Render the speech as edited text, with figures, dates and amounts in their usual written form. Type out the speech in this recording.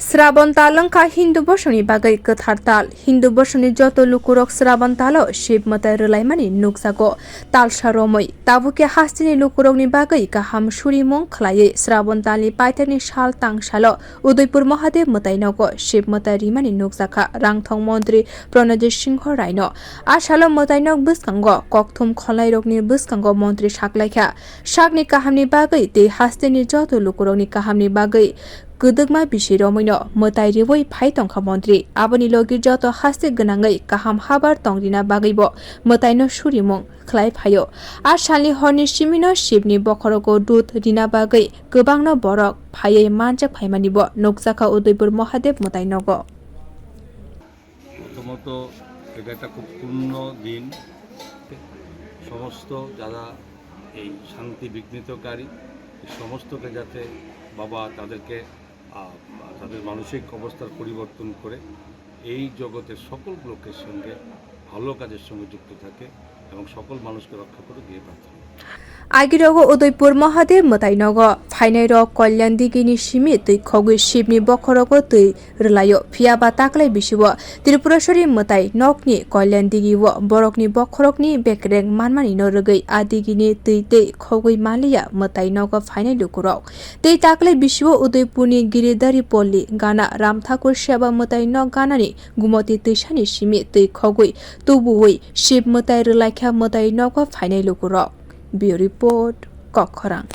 Sraban talangka Hindu borsoni bagai gothar tal Hindu borsoni joto lukurok Sraban talo shiv mwtai rwlaimani nukjago talsa romwi tabuke haste ni lukurokni bagai kaham surimung khlaiui Sraban talni paithakni sal tang salo Udaipur mahadeb mwtai nogo shiv mwtai rimani nukjaka rangthong montri Pranjit singh raino asalo mwtai nog bwskango kokthum kholairokni bwskango montri saklaikha sakni kahamni bagai tei haste ni joto lukurokni kahamni bagai kwduk bisi romwi mwtai rwoi phai tongkha montri aboni logi joto haste gwnangai kaham habar tongrina bagaibo mwtai no surimung khlai phaio ar salni horni simino shivni bokhorogo dut rina bagai gobang no borok phaiei manjak phaimanibo nukjaka Udaipur mahadeb mwtai nogo প্রথমত এটা একটা খুব পূর্ণ দিন সমস্ত যারা এই শান্তি বিঘ্নিতকারী সমস্তকে যাতে বাবা তাদেরকে তাদের মানসিক অবস্থার পরিবর্তন করে এই জগতের সকল লোকের সঙ্গে ভালো কাজের সঙ্গে যুক্ত থাকে এবং সকল মানুষকে রক্ষা করে দিয়ে প্রার্থনা Agirogo Udaipur mahadeb mwtai nogo phainai rok kolyan digini simi tui khogui shivni bokhorogo tui rwlaio phiaba taklai bisibo Tripurashori mwtai nokni kolyan digiwo borokni bokhorokni bekreng manmani no rwgui adigini tui tei khogui maliya mwtai nogo phainai lukurok tei taklai bisibo Udaipurni giridari polli gana ramthakur seba mwtai no ganani gumoti tuisani simi tui khogui tubuwi shiv mwtai rwlaikha mwtai nogo phainai lukurok Bureau Report, Kokkhorang.